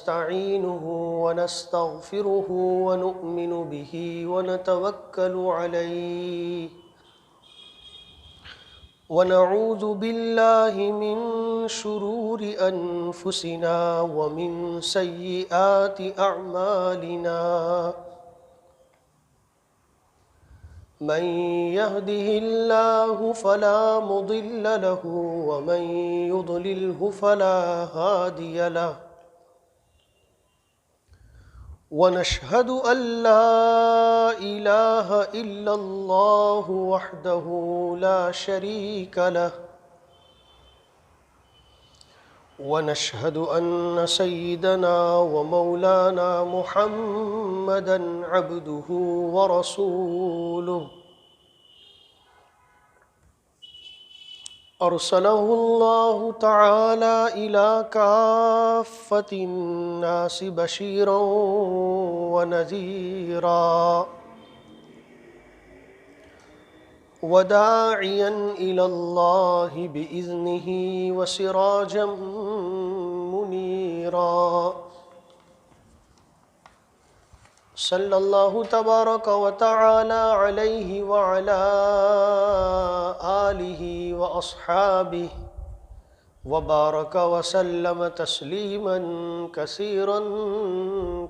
ونستعينه ونستغفره ونؤمن به ونتوكل عليه ونعوذ بالله من شرور أنفسنا ومن سيئات أعمالنا من يهده الله فلا مضل له ومن يضلله فلا هادي له ونشهد أن لا إله إلا الله وحده لا شريك له ونشهد أن سيدنا ومولانا محمدا عبده ورسوله أرسله الله تعالى إلى كافة الناس بشيرا ونذيرا وداعيا إلى الله بإذنه وسراجا منيرا صلى الله تبارك وتعالى عليه وعلى آله وأصحابه وبارك وسلم تسليما كثيرا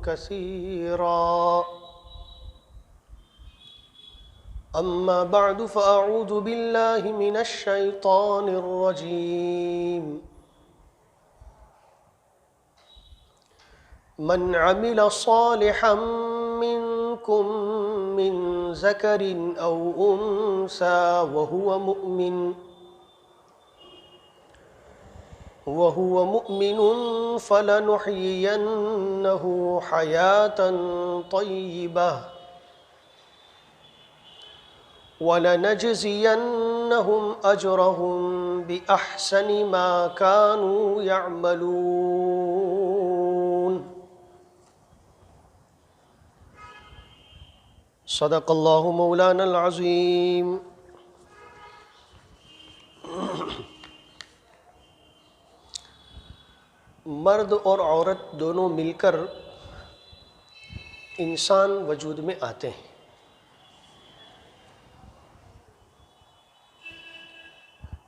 كثيرا أما بعد فأعوذ بالله من الشيطان الرجيم من عمل صالحا منكم من ذكر أو أنثى وهو مؤمن فلنحيينه حياة طيبة وَلَنَجْزِيَنَّهُمْ أَجْرَهُمْ بِأَحْسَنِ مَا كَانُوا يَعْمَلُونَ صدق اللہ مولانا العظیم۔ مرد اور عورت دونوں مل کر انسان وجود میں آتے ہیں۔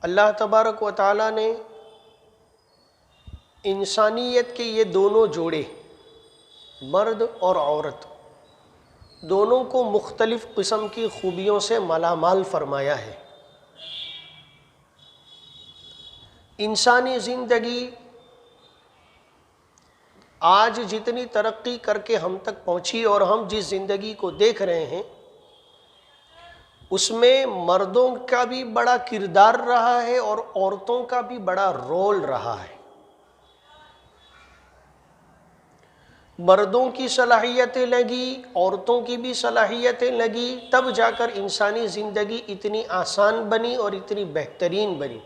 اللہ تبارک و تعالیٰ نے انسانیت کے یہ دونوں جوڑے، مرد اور عورت، دونوں کو مختلف قسم کی خوبیوں سے مالا مال فرمایا ہے۔ انسانی زندگی آج جتنی ترقی کر کے ہم تک پہنچی اور ہم جس زندگی کو دیکھ رہے ہیں اس میں مردوں کا بھی بڑا کردار رہا ہے اور عورتوں کا بھی بڑا رول رہا ہے۔ مردوں کی صلاحیتیں لگی، عورتوں کی بھی صلاحیتیں لگی، تب جا کر انسانی زندگی اتنی آسان بنی اور اتنی بہترین بنی۔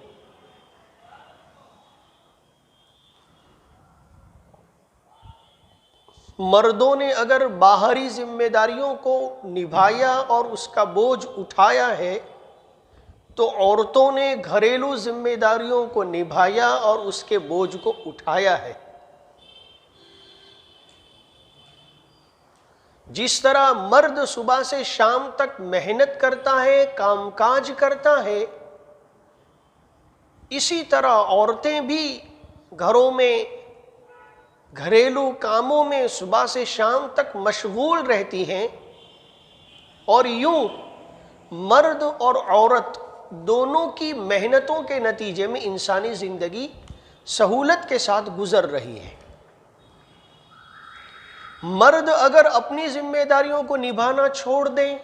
مردوں نے اگر باہری ذمہ داریوں کو نبھایا اور اس کا بوجھ اٹھایا ہے تو عورتوں نے گھریلو ذمہ داریوں کو نبھایا اور اس کے بوجھ کو اٹھایا ہے۔ جس طرح مرد صبح سے شام تک محنت کرتا ہے، کام کاج کرتا ہے، اسی طرح عورتیں بھی گھروں میں گھریلو کاموں میں صبح سے شام تک مشغول رہتی ہیں، اور یوں مرد اور عورت دونوں کی محنتوں کے نتیجے میں انسانی زندگی سہولت کے ساتھ گزر رہی ہے۔ مرد اگر اپنی ذمہ داریوں کو نبھانا چھوڑ دیں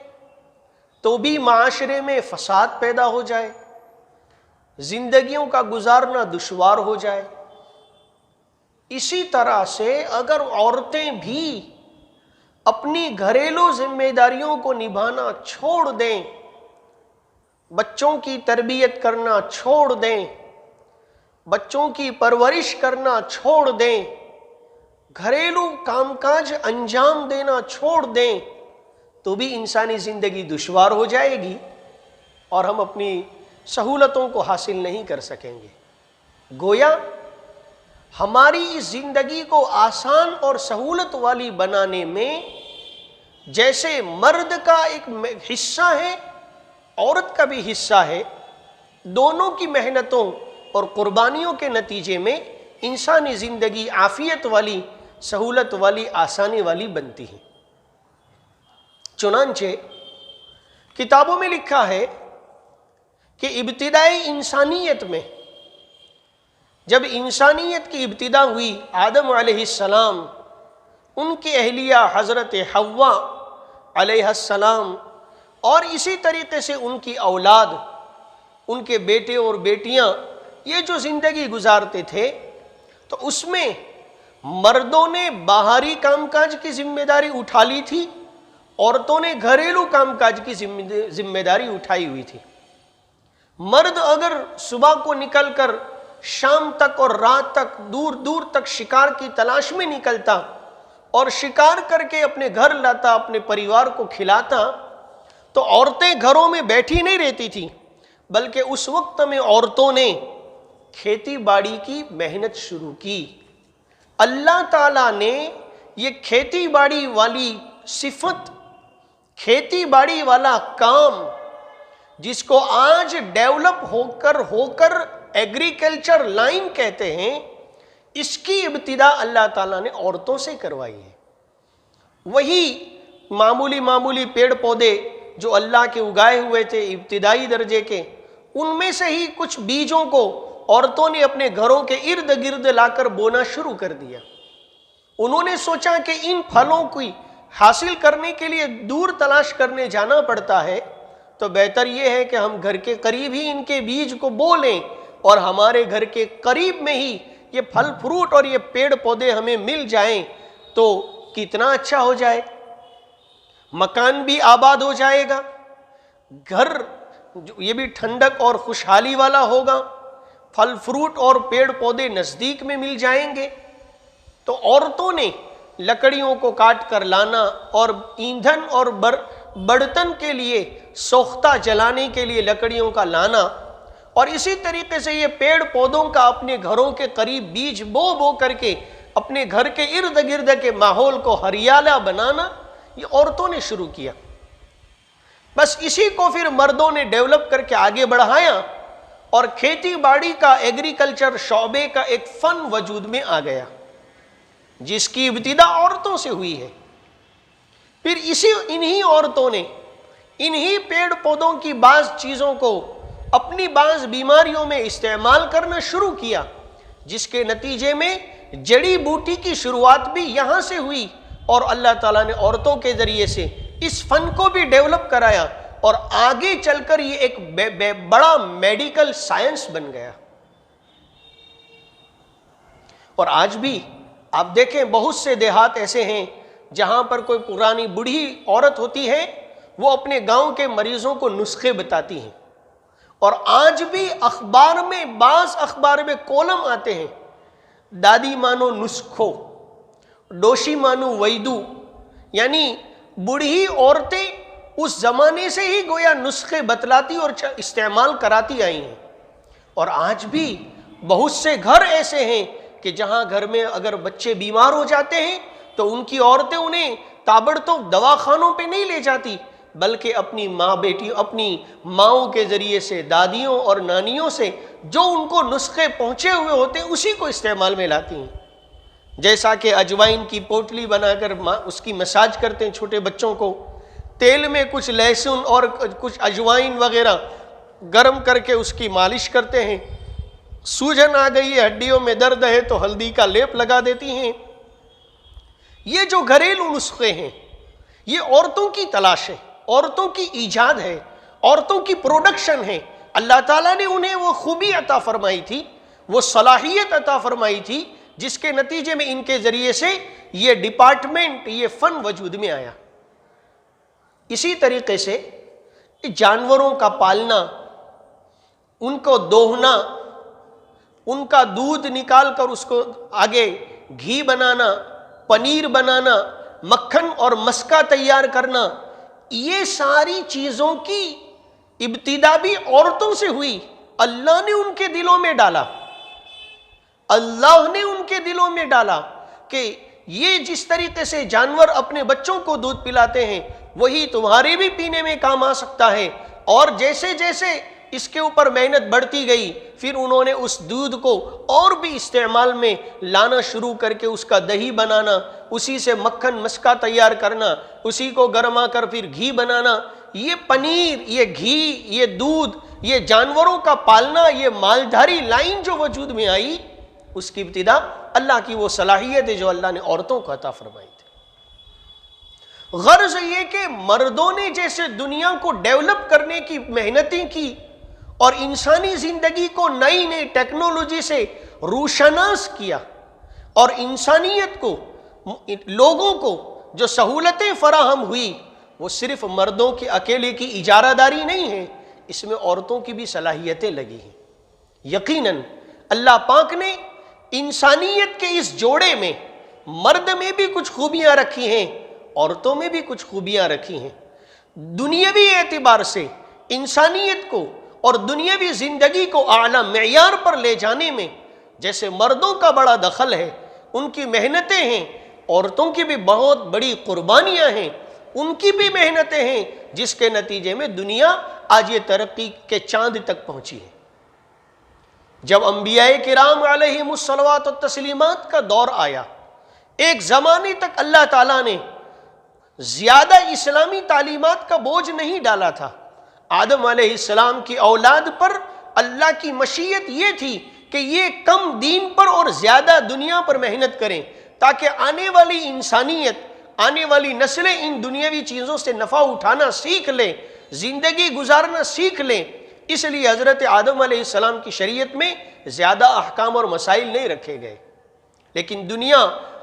تو بھی معاشرے میں فساد پیدا ہو جائے، زندگیوں کا گزارنا دشوار ہو جائے۔ اسی طرح سے اگر عورتیں بھی اپنی گھریلو ذمہ داریوں کو نبھانا چھوڑ دیں، بچوں کی تربیت کرنا چھوڑ دیں، بچوں کی پرورش کرنا چھوڑ دیں، گھریلو کام کاج انجام دینا چھوڑ دیں، تو بھی انسانی زندگی دشوار ہو جائے گی اور ہم اپنی سہولتوں کو حاصل نہیں کر سکیں گے۔ گویا ہماری اس زندگی کو آسان اور سہولت والی بنانے میں جیسے مرد کا ایک حصہ ہے، عورت کا بھی حصہ ہے، دونوں کی محنتوں اور قربانیوں کے نتیجے میں انسانی زندگی عافیت والی، سہولت والی، آسانی والی بنتی ہے۔ چنانچہ کتابوں میں لکھا ہے کہ ابتدائی انسانیت میں جب انسانیت کی ابتدا ہوئی، آدم علیہ السلام، ان کی اہلیہ حضرت حوا علیہ السلام، اور اسی طریقے سے ان کی اولاد، ان کے بیٹے اور بیٹیاں یہ جو زندگی گزارتے تھے، تو اس میں مردوں نے باہری کام کاج کی ذمہ داری اٹھا لی تھی، عورتوں نے گھریلو کام کاج کی ذمہ داری اٹھائی ہوئی تھی۔ مرد اگر صبح کو نکل کر شام تک اور رات تک دور دور تک شکار کی تلاش میں نکلتا اور شکار کر کے اپنے گھر لاتا، اپنے پریوار کو کھلاتا، تو عورتیں گھروں میں بیٹھی نہیں رہتی تھیں، بلکہ اس وقت میں عورتوں نے کھیتی باڑی کی محنت شروع کی۔ اللہ تعالیٰ نے یہ کھیتی باڑی والی صفت، کھیتی باڑی والا کام، جس کو آج ڈیولپ ہو کر ایگریکلچر لائن کہتے ہیں، اس کی ابتدا اللہ تعالیٰ نے عورتوں سے کروائی ہے۔ وہی معمولی پیڑ پودے جو اللہ کے اگائے ہوئے تھے ابتدائی درجے کے، ان میں سے ہی کچھ بیجوں کو عورتوں نے اپنے گھروں کے ارد گرد لا کر بونا شروع کر دیا۔ انہوں نے سوچا کہ ان پھلوں کو حاصل کرنے کے لیے دور تلاش کرنے جانا پڑتا ہے، تو بہتر یہ ہے کہ ہم گھر کے قریب ہی ان کے بیج کو بو لیں، اور ہمارے گھر کے قریب میں ہی یہ پھل فروٹ اور یہ پیڑ پودے ہمیں مل جائیں تو کتنا اچھا ہو جائے، مکان بھی آباد ہو جائے گا، گھر یہ بھی ٹھنڈک اور خوشحالی والا ہوگا، پھل فروٹ اور پیڑ پودے نزدیک میں مل جائیں گے۔ تو عورتوں نے لکڑیوں کو کاٹ کر لانا اور ایندھن اور برتن کے لیے سوختہ جلانے کے لیے لکڑیوں کا لانا، اور اسی طریقے سے یہ پیڑ پودوں کا اپنے گھروں کے قریب بیج بو کر کے اپنے گھر کے ارد گرد کے ماحول کو ہریالہ بنانا، یہ عورتوں نے شروع کیا۔ بس اسی کو پھر مردوں نے ڈیولپ کر کے آگے بڑھایا، اور کھیتی باڑی کا، ایگریکلچر شعبے کا ایک فن وجود میں آ گیا، جس کی ابتدا عورتوں سے ہوئی ہے۔ پھر انہی عورتوں نے انہی پیڑ پودوں کی بعض چیزوں کو اپنی بعض بیماریوں میں استعمال کرنا شروع کیا، جس کے نتیجے میں جڑی بوٹی کی شروعات بھی یہاں سے ہوئی، اور اللہ تعالیٰ نے عورتوں کے ذریعے سے اس فن کو بھی ڈیولپ کرایا، اور آگے چل کر یہ ایک بڑا میڈیکل سائنس بن گیا۔ اور آج بھی آپ دیکھیں بہت سے دیہات ایسے ہیں جہاں پر کوئی پرانی بوڑھی عورت ہوتی ہے، وہ اپنے گاؤں کے مریضوں کو نسخے بتاتی ہیں، اور آج بھی بعض اخبار میں کولم آتے ہیں، دادی مانو نسخو، ڈوشی مانو ویدو، یعنی بوڑھی عورتیں اس زمانے سے ہی گویا نسخے بتلاتی اور استعمال کراتی آئی ہیں۔ اور آج بھی بہت سے گھر ایسے ہیں کہ جہاں گھر میں اگر بچے بیمار ہو جاتے ہیں تو ان کی عورتیں انہیں تابڑتوڑ دواخانوں پہ نہیں لے جاتی، بلکہ اپنی اپنی ماؤں کے ذریعے سے، دادیوں اور نانیوں سے جو ان کو نسخے پہنچے ہوئے ہوتے ہیں اسی کو استعمال میں لاتی ہیں۔ جیسا کہ اجوائن کی پوٹلی بنا کر اس کی مساج کرتے ہیں چھوٹے بچوں کو، تیل میں کچھ لہسن اور کچھ اجوائن وغیرہ گرم کر کے اس کی مالش کرتے ہیں، سوجن آ گئی ہے، ہڈیوں میں درد ہے تو ہلدی کا لیپ لگا دیتی ہیں۔ یہ جو گھریلو نسخے ہیں یہ عورتوں کی تلاش ہے، عورتوں کی ایجاد ہے، عورتوں کی پروڈکشن ہے۔ اللہ تعالیٰ نے انہیں وہ خوبی عطا فرمائی تھی، وہ صلاحیت عطا فرمائی تھی، جس کے نتیجے میں ان کے ذریعے سے یہ ڈپارٹمنٹ، یہ فن وجود میں آیا۔ اسی طریقے سے جانوروں کا پالنا، ان کو دوہنا، ان کا دودھ نکال کر اس کو آگے گھی بنانا، پنیر بنانا، مکھن اور مسکا تیار کرنا، یہ ساری چیزوں کی ابتدا بھی عورتوں سے ہوئی، اللہ نے ان کے دلوں میں ڈالا۔ اللہ نے ان کے دلوں میں ڈالا کہ یہ جس طریقے سے جانور اپنے بچوں کو دودھ پلاتے ہیں وہی تمہارے بھی پینے میں کام آ سکتا ہے. اور جیسے جیسے اس کے اوپر محنت بڑھتی گئی پھر انہوں نے اس دودھ کو اور بھی استعمال میں لانا شروع کر کے اس کا دہی بنانا، اسی سے مکھن مسکا تیار کرنا، اسی کو گرما کر پھر گھی بنانا. یہ پنیر، یہ گھی، یہ دودھ، یہ جانوروں کا پالنا، یہ مالداری لائن جو وجود میں آئی، اس کی ابتدا اللہ کی وہ صلاحیت ہے جو اللہ نے عورتوں کو عطا فرمائی تھی. غرض یہ کہ مردوں نے جیسے دنیا کو ڈیولپ کرنے کی محنتیں کی اور انسانی زندگی کو نئی نئی ٹیکنالوجی سے روشناس کیا، اور انسانیت کو، لوگوں کو جو سہولتیں فراہم ہوئی وہ صرف مردوں کی اکیلے کی اجارہ داری نہیں ہے، اس میں عورتوں کی بھی صلاحیتیں لگی ہیں. یقیناً اللہ پاک نے انسانیت کے اس جوڑے میں مرد میں بھی کچھ خوبیاں رکھی ہیں، عورتوں میں بھی کچھ خوبیاں رکھی ہیں. دنیاوی اعتبار سے انسانیت کو اور دنیاوی زندگی کو اعلیٰ معیار پر لے جانے میں جیسے مردوں کا بڑا دخل ہے، ان کی محنتیں ہیں، عورتوں کی بھی بہت بڑی قربانیاں ہیں، ان کی بھی محنتیں ہیں، جس کے نتیجے میں دنیا آج یہ ترقی کے چاند تک پہنچی ہے. جب انبیاء کرام علیہم الصلوات والتسلیمات کا دور آیا، ایک زمانے تک اللہ تعالیٰ نے زیادہ اسلامی تعلیمات کا بوجھ نہیں ڈالا تھا. آدم علیہ السلام کی اولاد پر اللہ کی مشیت یہ تھی کہ یہ کم دین پر اور زیادہ دنیا پر محنت کریں تاکہ آنے والی انسانیت، آنے والی نسلیں ان دنیاوی چیزوں سے نفع اٹھانا سیکھ لیں، زندگی گزارنا سیکھ لیں. اس لیے حضرت آدم علیہ السلام کی شریعت میں زیادہ احکام اور مسائل نہیں رکھے گئے. لیکن دنیا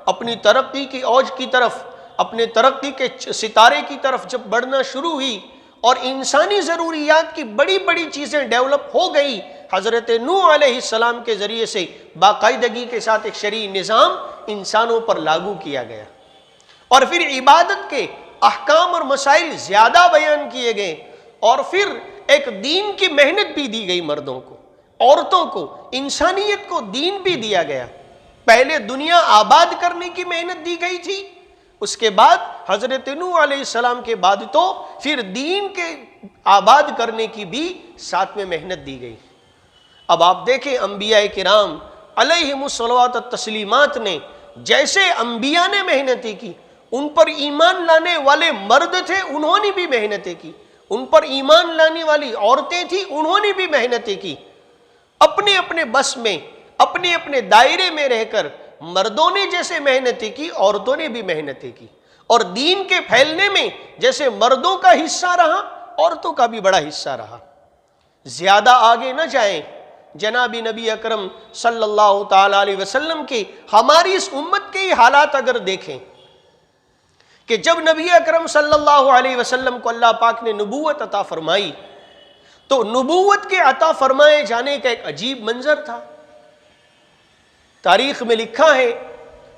اپنی ترقی کی اوج کی طرف، اپنے ترقی کے ستارے کی طرف جب بڑھنا شروع ہوئی اور انسانی ضروریات کی بڑی بڑی چیزیں ڈیولپ ہو گئی، حضرت نوح علیہ السلام کے ذریعے سے باقاعدگی کے ساتھ ایک شرعی نظام انسانوں پر لاگو کیا گیا، اور پھر عبادت کے احکام اور مسائل زیادہ بیان کیے گئے، اور پھر ایک دین کی محنت بھی دی گئی مردوں کو، عورتوں کو، انسانیت کو دین بھی دیا گیا. پہلے دنیا آباد کرنے کی محنت دی گئی تھی، اس کے بعد حضرت نوح علیہ السلام کے بعد تو پھر دین کے آباد کرنے کی بھی ساتھ میں محنت دی گئی. اب آپ دیکھیں انبیاء کرام علیہم الصلوات والتسلیمات نے جیسے انبیاء نے محنتیں کی، ان پر ایمان لانے والے مرد تھے انہوں نے بھی محنتیں کی، ان پر ایمان لانے والی عورتیں تھیں انہوں نے بھی محنتیں کی. اپنے اپنے بس میں، اپنے اپنے دائرے میں رہ کر مردوں نے جیسے محنتیں کی عورتوں نے بھی محنتیں کی، اور دین کے پھیلنے میں جیسے مردوں کا حصہ رہا عورتوں کا بھی بڑا حصہ رہا. زیادہ آگے نہ جائیں، جناب نبی اکرم صلی اللہ تعالی علیہ وسلم کی ہماری اس امت کے حالات اگر دیکھیں کہ جب نبی اکرم صلی اللہ علیہ وسلم کو اللہ پاک نے نبوت عطا فرمائی تو نبوت کے عطا فرمائے جانے کا ایک عجیب منظر تھا. تاریخ میں لکھا ہے،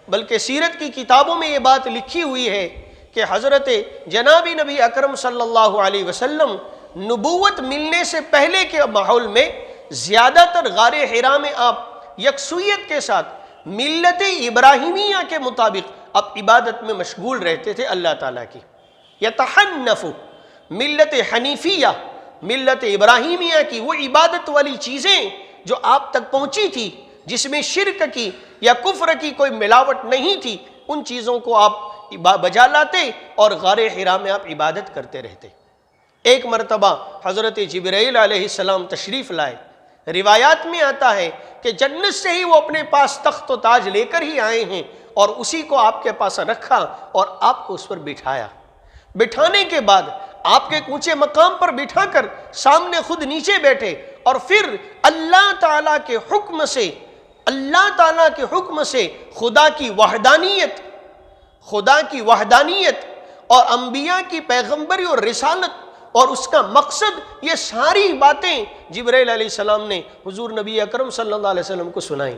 بلکہ سیرت کی کتابوں میں یہ بات لکھی ہوئی ہے کہ حضرت جناب نبی اکرم صلی اللہ علیہ وسلم نبوت ملنے سے پہلے کے ماحول میں زیادہ تر غار حرا میں آپ یکسویت کے ساتھ ملت ابراہیمیہ کے مطابق اب عبادت میں مشغول رہتے تھے اللہ تعالیٰ کی. یتحنف ملت حنیفیہ، ملت ابراہیمیہ کی وہ عبادت والی چیزیں جو آپ تک پہنچی تھی، جس میں شرک کی یا کفر کی کوئی ملاوٹ نہیں تھی، ان چیزوں کو آپ بجا لاتے اور غار حرا میں آپ عبادت کرتے رہتے. ایک مرتبہ حضرت جبرائیل علیہ السلام تشریف لائے. روایات میں آتا ہے کہ جنت سے ہی وہ اپنے پاس تخت و تاج لے کر ہی آئے ہیں اور اسی کو آپ کے پاس رکھا اور آپ کو اس پر بٹھایا. بٹھانے کے بعد آپ کے اونچے مقام پر بٹھا کر سامنے خود نیچے بیٹھے اور پھر اللہ تعالیٰ کے حکم سے، اللہ تعالیٰ کے حکم سے خدا کی وحدانیت اور انبیاء کی پیغمبری اور رسالت اور اس کا مقصد، یہ ساری باتیں جبرائیل علیہ السلام نے حضور نبی اکرم صلی اللہ علیہ وسلم کو سنائیں.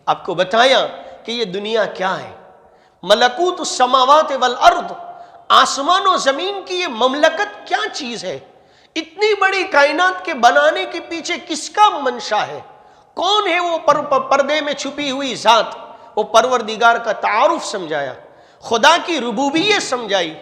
آپ کو بتایا کہ یہ دنیا کیا ہے، ملکوت السماوات والارض، آسمان و زمین کی یہ مملکت کیا چیز ہے، اتنی بڑی کائنات کے بنانے کے پیچھے کس کا منشا ہے، کون ہے وہ پردے میں چھپی ہوئی ذات؟ وہ پروردگار کا تعارف سمجھایا، خدا کی ربوبیت سمجھائی،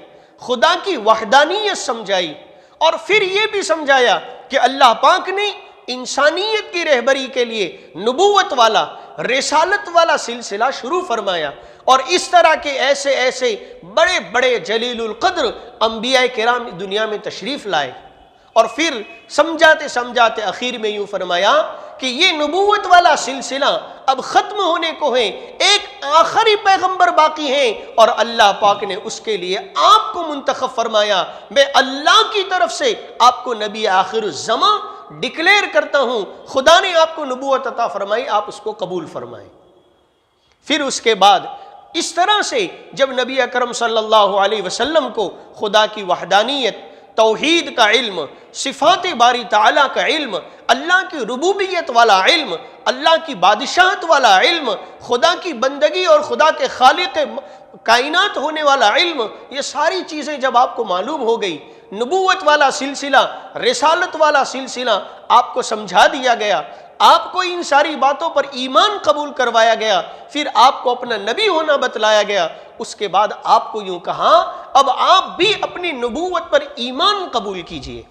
خدا کی وحدانیت سمجھائی، اور پھر یہ بھی سمجھایا کہ اللہ پاک نے انسانیت کی رہبری کے لیے نبوت والا، رسالت والا سلسلہ شروع فرمایا، اور اس طرح کے ایسے ایسے بڑے بڑے جلیل القدر انبیاء کرام دنیا میں تشریف لائے، اور پھر سمجھاتے سمجھاتے آخر میں یوں فرمایا کہ یہ نبوت والا سلسلہ اب ختم ہونے کو ہے، ایک آخری پیغمبر باقی ہیں، اور اللہ پاک نے اس کے لیے آپ کو منتخب فرمایا۔ میں اللہ کی طرف سے آپ کو نبی آخر الزمان ڈکلیئر کرتا ہوں، خدا نے آپ کو نبوت عطا فرمائی، آپ اس کو قبول فرمائیں۔ پھر اس کے بعد اس طرح سے جب نبی اکرم صلی اللہ علیہ وسلم کو خدا کی وحدانیت، توحید کا علم، صفات باری تعالیٰ کا علم، اللہ کی ربوبیت والا علم، اللہ کی بادشاہت والا علم، خدا کی بندگی اور خدا کے خالق کائنات ہونے والا علم، یہ ساری چیزیں جب آپ کو معلوم ہو گئی، نبوت والا سلسلہ، رسالت والا سلسلہ آپ کو سمجھا دیا گیا، آپ کو ان ساری باتوں پر ایمان قبول کروایا گیا، پھر آپ کو اپنا نبی ہونا بتلایا گیا، اس کے بعد آپ کو یوں کہا اب آپ بھی اپنی نبوت پر ایمان قبول کیجئے،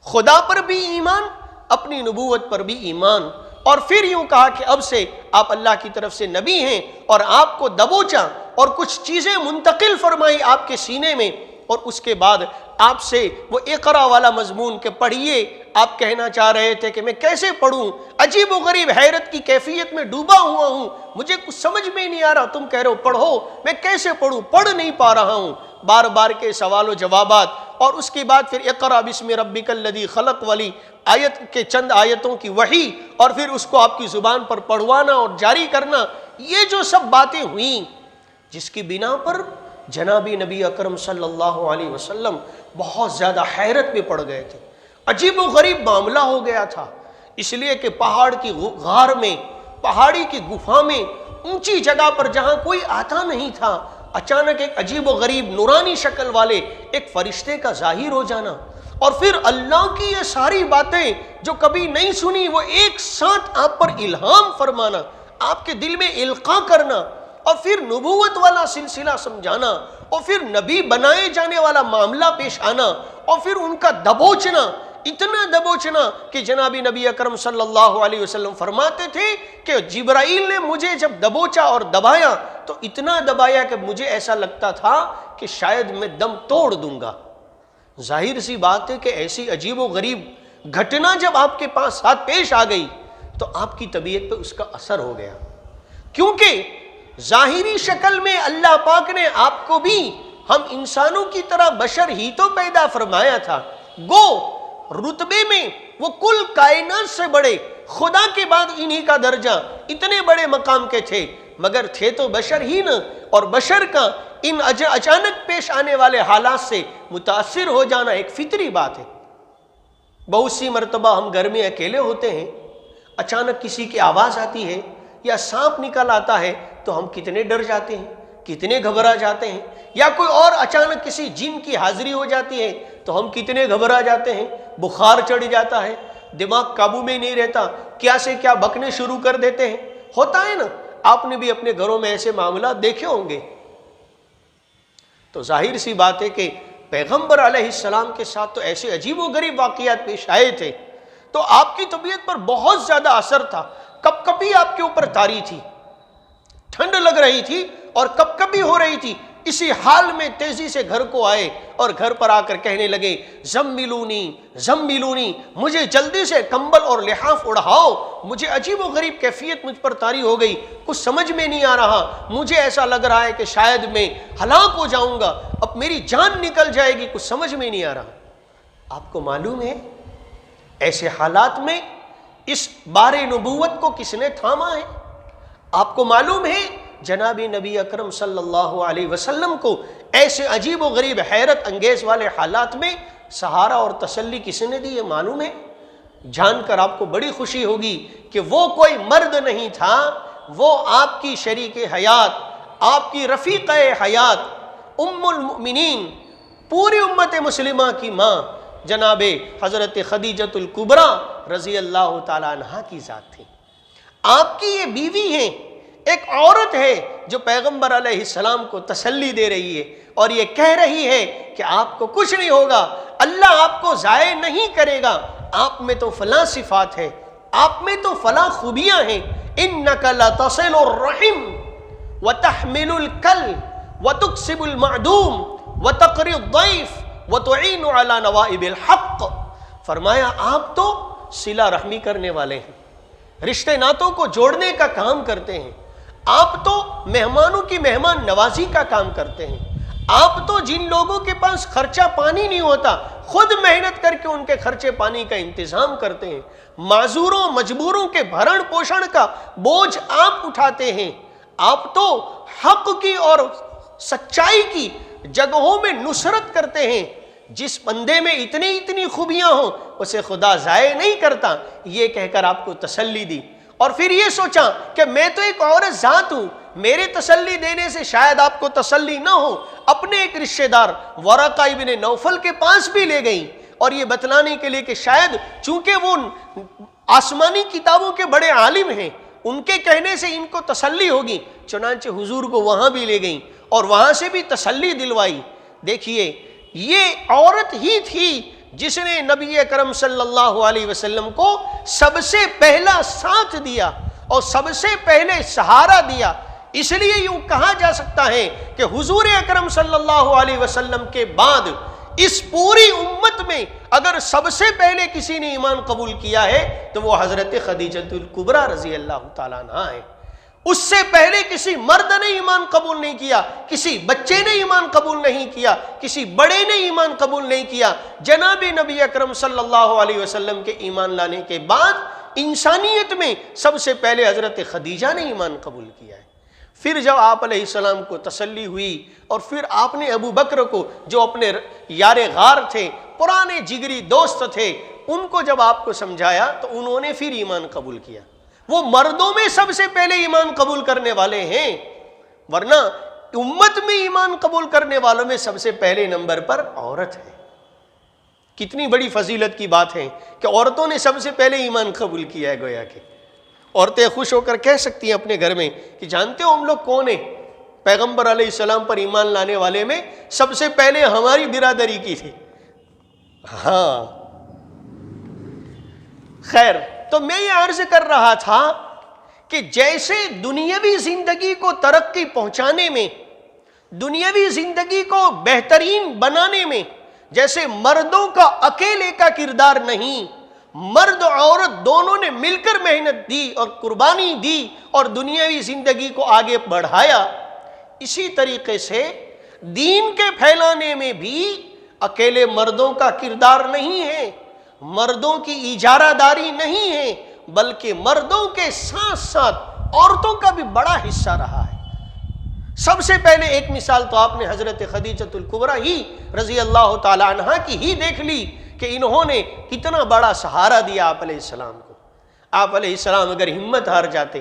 خدا پر بھی ایمان، اپنی نبوت پر بھی ایمان، اور پھر یوں کہا کہ اب سے آپ اللہ کی طرف سے نبی ہیں، اور آپ کو دبوچا اور کچھ چیزیں منتقل فرمائی آپ کے سینے میں، اور اس کے بعد آپ سے وہ اقرا والا مضمون کہ پڑھیے، آپ کہنا چاہ رہے تھے کہ میں کیسے پڑھوں، عجیب و غریب حیرت کی کیفیت میں ڈوبا ہوا ہوں، مجھے کچھ سمجھ میں نہیں آ رہا، تم کہہ رہے ہو پڑھو، میں کیسے پڑھوں، پڑھ نہیں پا رہا ہوں، بار بار کے سوال و جوابات، اور اس کے بعد پھر اقرا بسم ربک الذی خلق والی آیت کے چند آیتوں کی وحی، اور پھر اس کو آپ کی زبان پر پڑھوانا اور جاری کرنا، یہ جو سب باتیں ہوئیں جس کی بنا پر جناب نبی اکرم صلی اللہ علیہ وسلم بہت زیادہ حیرت میں پڑ گئے تھے، عجیب و غریب معاملہ ہو گیا تھا، اس لیے کہ پہاڑ کی غار میں، پہاڑی کی گفا میں، اونچی جگہ پر جہاں کوئی آتا نہیں تھا، اچانک ایک عجیب و غریب نورانی شکل والے ایک فرشتے کا ظاہر ہو جانا، اور پھر اللہ کی یہ ساری باتیں جو کبھی نہیں سنی وہ ایک ساتھ آپ پر الہام فرمانا، آپ کے دل میں القاء کرنا، اور پھر نبوت والا سلسلہ سمجھانا، اور پھر نبی بنائے جانے والا معاملہ پیش آنا، اور پھر ان کا دبوچنا، اتنا دبوچنا کہ جناب نبی اکرم صلی اللہ علیہ وسلم فرماتے تھے کہ جبرائیل نے مجھے جب دبوچا اور دبایا تو اتنا دبایا کہ مجھے ایسا لگتا تھا کہ شاید میں دم توڑ دوں گا۔ ظاہر سی بات ہے کہ ایسی عجیب و غریب گھٹنا جب آپ کے پاس ساتھ پیش آ گئی تو آپ کی طبیعت پہ اس کا اثر ہو گیا، کیونکہ ظاہری شکل میں اللہ پاک نے آپ کو بھی ہم انسانوں کی طرح بشر ہی تو پیدا فرمایا تھا، گو رتبے میں وہ کل کائنات سے بڑے، خدا کے بعد انہی کا درجہ اتنے بڑے مقام کے تھے، مگر تھے تو بشر ہی نا، اور بشر کا ان اچانک پیش آنے والے حالات سے متاثر ہو جانا ایک فطری بات ہے۔ بہت سی مرتبہ ہم گھر میں اکیلے ہوتے ہیں، اچانک کسی کی آواز آتی ہے یا سانپ نکل آتا ہے تو ہم کتنے ڈر جاتے ہیں، کتنے گھبرا جاتے ہیں، یا کوئی اور اچانک کسی جن کی حاضری ہو جاتی ہے تو ہم کتنے گھبرا جاتے ہیں، بخار چڑھ جاتا ہے، دماغ قابو میں نہیں رہتا، کیا سے کیا بکنے شروع کر دیتے ہیں، ہوتا ہے نا، آپ نے بھی اپنے گھروں میں ایسے معاملات دیکھے ہوں گے۔ تو ظاہر سی بات ہے کہ پیغمبر علیہ السلام کے ساتھ تو ایسے عجیب و غریب واقعات پیش آئے تھے، تو آپ کی طبیعت پر بہت زیادہ اثر تھا، کب کبھی آپ کے اوپر تاری تھی، ٹھنڈ لگ رہی تھی اور کب کبھی ہو رہی تھی، اسی حال میں تیزی سے گھر کو آئے اور گھر پر آ کر کہنے لگے زملونی زملونی، مجھے جلدی سے کمبل اور لحاف اڑھاؤ، مجھے عجیب و غریب کیفیت مجھ پر طاری ہو گئی، کچھ سمجھ میں نہیں آ رہا، مجھے ایسا لگ رہا ہے کہ شاید میں ہلاک ہو جاؤں گا، اب میری جان نکل جائے گی، کچھ سمجھ میں نہیں آ رہا۔ آپ کو معلوم ہے ایسے حالات میں اس بار نبوت کو کس نے تھاما ہے؟ آپ کو معلوم ہے جناب نبی اکرم صلی اللہ علیہ وسلم کو ایسے عجیب و غریب حیرت انگیز والے حالات میں سہارا اور تسلی کس نے دی ہے معلوم ہے؟ جان کر آپ کو بڑی خوشی ہوگی کہ وہ کوئی مرد نہیں تھا، وہ آپ کی شریک حیات، آپ کی رفیق حیات، ام المؤمنین، پوری امت مسلمہ کی ماں جناب حضرت خدیجۃ الکبریٰ رضی اللہ تعالی عنہا کی ذات تھی۔ آپ کی یہ بیوی ہیں، ایک عورت ہے جو پیغمبر علیہ السلام کو تسلی دے رہی ہے اور یہ کہہ رہی ہے کہ آپ کو کچھ نہیں ہوگا، اللہ آپ کو ضائع نہیں کرے گا، آپ میں تو فلاں صفات ہے، آپ میں تو فلاں خوبیاں ہیں، انک لتصل الرحم وتحمل الکل وتکسب المعدوم وتقری الضیف وتعین علی نوائب الحق. فرمایا آپ تو صلہ رحمی کرنے والے ہیں، رشتے ناتوں کو جوڑنے کا کام کرتے ہیں، آپ تو مہمانوں کی مہمان نوازی کا کام کرتے ہیں، آپ تو جن لوگوں کے پاس خرچہ پانی نہیں ہوتا خود محنت کر کے ان کے خرچے پانی کا انتظام کرتے ہیں، معذوروں مجبوروں کے بھرن پوشن کا بوجھ آپ اٹھاتے ہیں، آپ تو حق کی اور سچائی کی جگہوں میں نصرت کرتے ہیں، جس بندے میں اتنی خوبیاں ہوں اسے خدا ضائع نہیں کرتا. یہ کہہ کر آپ کو تسلی دی اور پھر یہ سوچا کہ میں تو ایک عورت ذات ہوں، میرے تسلی دینے سے شاید آپ کو تسلی نہ ہو. اپنے ایک رشتہ دار ورقہ ابن نوفل کے پاس بھی لے گئیں اور یہ بتلانے کے لیے کہ شاید چونکہ وہ آسمانی کتابوں کے بڑے عالم ہیں، ان کے کہنے سے ان کو تسلی ہوگی. چنانچہ حضور کو وہاں بھی لے گئیں اور وہاں سے بھی تسلی دلوائی. دیکھیے یہ عورت ہی تھی جس نے نبی اکرم صلی اللہ علیہ وسلم کو سب سے پہلا ساتھ دیا اور سب سے پہلے سہارا دیا. اس لیے یوں کہا جا سکتا ہے کہ حضور اکرم صلی اللہ علیہ وسلم کے بعد اس پوری امت میں اگر سب سے پہلے کسی نے ایمان قبول کیا ہے تو وہ حضرت خدیجہ الکبریٰ رضی اللہ تعالیٰ عنہا ہے. اس سے پہلے کسی مرد نے ایمان قبول نہیں کیا، کسی بچے نے ایمان قبول نہیں کیا، کسی بڑے نے ایمان قبول نہیں کیا. جناب نبی اکرم صلی اللہ علیہ وسلم کے ایمان لانے کے بعد انسانیت میں سب سے پہلے حضرت خدیجہ نے ایمان قبول کیا ہے. پھر جب آپ علیہ السلام کو تسلی ہوئی اور پھر آپ نے ابو بکر کو جو اپنے یار غار تھے، پرانے جگری دوست تھے، ان کو جب آپ کو سمجھایا تو انہوں نے پھر ایمان قبول کیا. وہ مردوں میں سب سے پہلے ایمان قبول کرنے والے ہیں، ورنہ امت میں ایمان قبول کرنے والوں میں سب سے پہلے نمبر پر عورت ہے. کتنی بڑی فضیلت کی بات ہے کہ عورتوں نے سب سے پہلے ایمان قبول کیا ہے. گویا کہ عورتیں خوش ہو کر کہہ سکتی ہیں اپنے گھر میں کہ جانتے ہو ہم لوگ کون ہیں؟ پیغمبر علیہ السلام پر ایمان لانے والے میں سب سے پہلے ہماری برادری کی تھی. ہاں خیر، تو میں یہ عرض کر رہا تھا کہ جیسے دنیاوی زندگی کو ترقی پہنچانے میں، دنیاوی زندگی کو بہترین بنانے میں جیسے مردوں کا اکیلے کا کردار نہیں، مرد عورت دونوں نے مل کر محنت دی اور قربانی دی اور دنیاوی زندگی کو آگے بڑھایا، اسی طریقے سے دین کے پھیلانے میں بھی اکیلے مردوں کا کردار نہیں ہے، مردوں کی اجارہ داری نہیں ہے، بلکہ مردوں کے ساتھ ساتھ عورتوں کا بھی بڑا حصہ رہا ہے. سب سے پہلے ایک مثال تو آپ نے حضرت خدیجہ الکبریٰ ہی رضی اللہ تعالی عنہا کی ہی دیکھ لی کہ انہوں نے کتنا بڑا سہارا دیا آپ علیہ السلام کو. آپ علیہ السلام اگر ہمت ہار جاتے،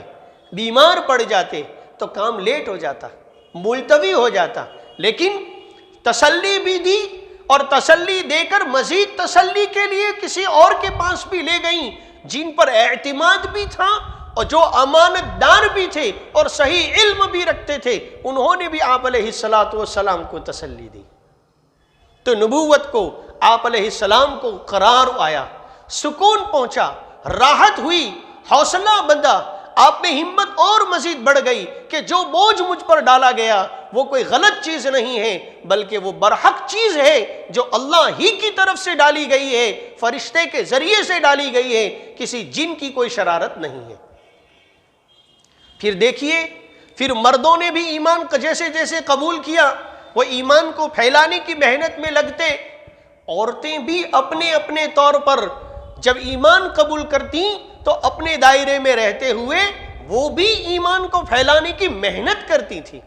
بیمار پڑ جاتے تو کام لیٹ ہو جاتا، ملتوی ہو جاتا، لیکن تسلی بھی دی اور تسلی دے کر مزید تسلی کے لیے کسی اور کے پاس بھی لے گئیں جن پر اعتماد بھی تھا اور جو امانت دار بھی تھے اور صحیح علم بھی رکھتے تھے. انہوں نے بھی آپ علیہ السلام کو تسلی دی. تو نبوت کو آپ علیہ السلام کو قرار آیا، سکون پہنچا، راحت ہوئی، حوصلہ بندھا، آپ میں ہمت اور مزید بڑھ گئی کہ جو بوجھ مجھ پر ڈالا گیا وہ کوئی غلط چیز نہیں ہے بلکہ وہ برحق چیز ہے جو اللہ ہی کی طرف سے ڈالی گئی ہے، فرشتے کے ذریعے سے ڈالی گئی ہے، کسی جن کی کوئی شرارت نہیں ہے. پھر دیکھیے، پھر مردوں نے بھی ایمان جیسے جیسے قبول کیا وہ ایمان کو پھیلانے کی محنت میں لگتے. عورتیں بھی اپنے اپنے طور پر جب ایمان قبول کرتی تو اپنے دائرے میں رہتے ہوئے وہ بھی ایمان کو پھیلانے کی محنت کرتی تھی.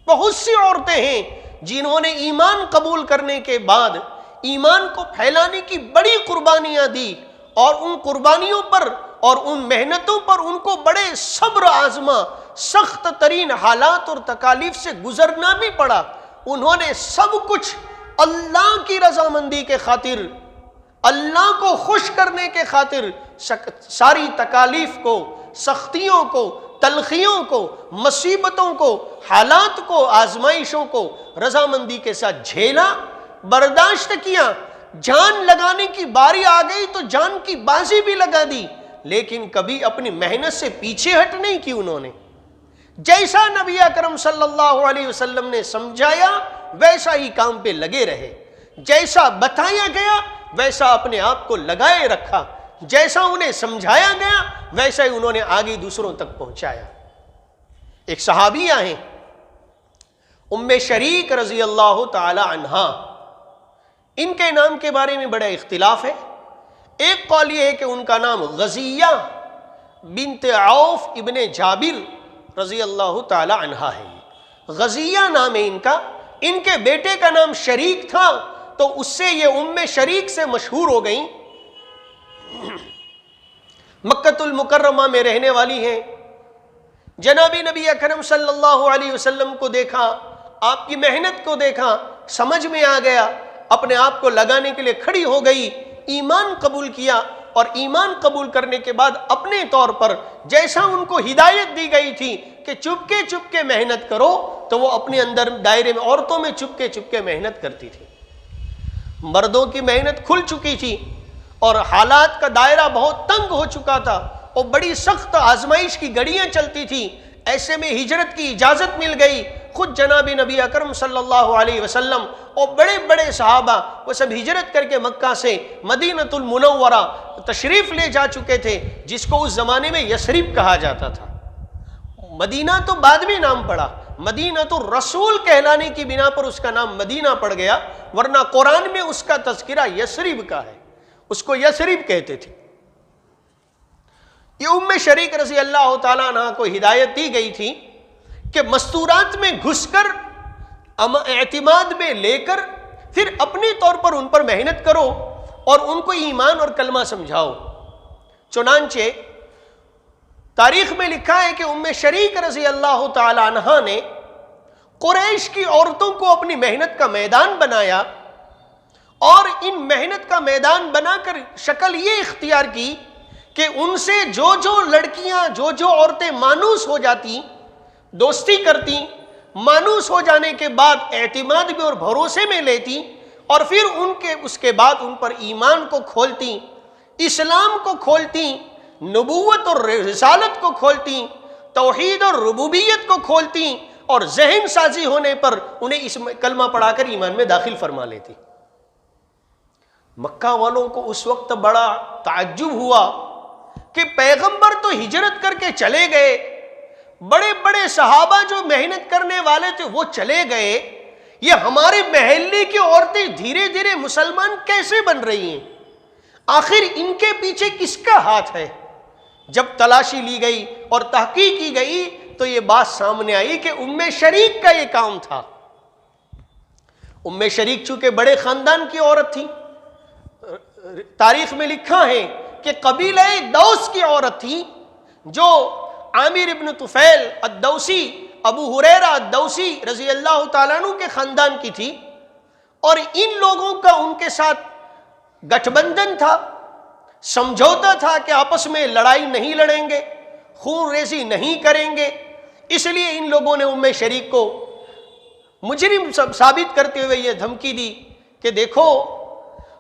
بہت سی عورتیں ہیں جنہوں نے ایمان قبول کرنے کے بعد ایمان کو پھیلانے کی بڑی قربانیاں دی اور ان قربانیوں پر اور ان محنتوں پر ان کو بڑے صبر آزما، سخت ترین حالات اور تکالیف سے گزرنا بھی پڑا. انہوں نے سب کچھ اللہ کی رضامندی کے خاطر اللہ کو خوش کرنے کے خاطر ساری تکالیف کو، سختیوں کو، تلخیوں کو، مصیبتوں کو، حالات کو، آزمائشوں کو رضامندی کے ساتھ جھیلا، برداشت کیا۔ جان لگانے کی باری آ گئی تو جان کی بازی بھی لگا دی، لیکن کبھی اپنی محنت سے پیچھے ہٹ نہیں کی انہوں نے۔ جیسا نبی اکرم صلی اللہ علیہ وسلم نے سمجھایا ویسا ہی کام پہ لگے رہے، جیسا بتایا گیا ویسا اپنے آپ کو لگائے رکھا، جیسا انہیں سمجھایا گیا ویسا ہی انہوں نے آگے دوسروں تک پہنچایا۔ ایک صحابیہ ہیں ام شریک رضی اللہ تعالی عنہا، ان کے نام کے بارے میں بڑا اختلاف ہے۔ ایک قول یہ ہے کہ ان کا نام غزیہ بنت عوف ابن جابر رضی اللہ تعالی عنہا ہے، غزیہ نام ہے ان کا۔ ان کے بیٹے کا نام شریک تھا تو اس سے یہ ام شریک سے مشہور ہو گئیں۔ مکۃ المکرمہ میں رہنے والی ہیں۔ جناب نبی اکرم صلی اللہ علیہ وسلم کو دیکھا، آپ کی محنت کو دیکھا، سمجھ میں آ گیا، اپنے آپ کو لگانے کے لیے کھڑی ہو گئی، ایمان قبول کیا، اور ایمان قبول کرنے کے بعد اپنے طور پر جیسا ان کو ہدایت دی گئی تھی کہ چپ کے محنت کرو، تو وہ اپنے اندر دائرے میں عورتوں میں چپ کے محنت کرتی تھی۔ مردوں کی محنت کھل چکی تھی اور حالات کا دائرہ بہت تنگ ہو چکا تھا اور بڑی سخت آزمائش کی گھڑیاں چلتی تھی۔ ایسے میں ہجرت کی اجازت مل گئی۔ خود جناب نبی اکرم صلی اللہ علیہ وسلم اور بڑے بڑے صحابہ وہ سب ہجرت کر کے مکہ سے مدینۃ المنورہ تشریف لے جا چکے تھے، جس کو اس زمانے میں یثرب کہا جاتا تھا۔ مدینہ تو بعد میں نام پڑا، مدینۃ الرسول کہلانے کی بنا پر اس کا نام مدینہ پڑ گیا، ورنہ قرآن میں اس کا تذکرہ یثرب کا ہے، اس کو یثرب کہتے تھے۔ یہ ام شریک رضی اللہ تعالیٰ عنہ کو ہدایت دی گئی تھی کہ مستورات میں گھس کر، اعتماد میں لے کر، پھر اپنے طور پر ان پر محنت کرو اور ان کو ایمان اور کلمہ سمجھاؤ۔ چنانچہ تاریخ میں لکھا ہے کہ ام شریک رضی اللہ تعالی عنہا نے قریش کی عورتوں کو اپنی محنت کا میدان بنایا، اور ان محنت کا میدان بنا کر شکل یہ اختیار کی کہ ان سے جو لڑکیاں، جو عورتیں مانوس ہو جاتی، دوستی کرتی، مانوس ہو جانے کے بعد اعتماد میں اور بھروسے میں لیتی، اور پھر اس کے بعد ان پر ایمان کو کھولتی، اسلام کو کھولتی، نبوت اور رسالت کو کھولتی، توحید اور ربوبیت کو کھولتی، اور ذہن سازی ہونے پر انہیں اس کلمہ پڑھا کر ایمان میں داخل فرما لیتی۔ مکہ والوں کو اس وقت بڑا تعجب ہوا کہ پیغمبر تو ہجرت کر کے چلے گئے، بڑے بڑے صحابہ جو محنت کرنے والے تھے وہ چلے گئے، یہ ہمارے محلے کی عورتیں دھیرے دھیرے مسلمان کیسے بن رہی ہیں؟ آخر ان کے پیچھے کس کا ہاتھ ہے؟ جب تلاشی لی گئی اور تحقیق کی گئی تو یہ بات سامنے آئی کہ ام شریک کا یہ کام تھا۔ ام شریک چونکہ بڑے خاندان کی عورت تھی، تاریخ میں لکھا ہے کہ قبیلہ دوس کی عورت تھی، جو عامر ابن طفیل الدوسی، ابو ہریرہ الدوسی رضی اللہ تعالیٰ عنہ کے خاندان کی تھی، اور ان لوگوں کا ان کے ساتھ گٹھ بندھن تھا، سمجھوتا تھا کہ آپس میں لڑائی نہیں لڑیں گے، خون ریزی نہیں کریں گے۔ اس لیے ان لوگوں نے ام شریک کو مجرم ثابت کرتے ہوئے یہ دھمکی دی کہ دیکھو،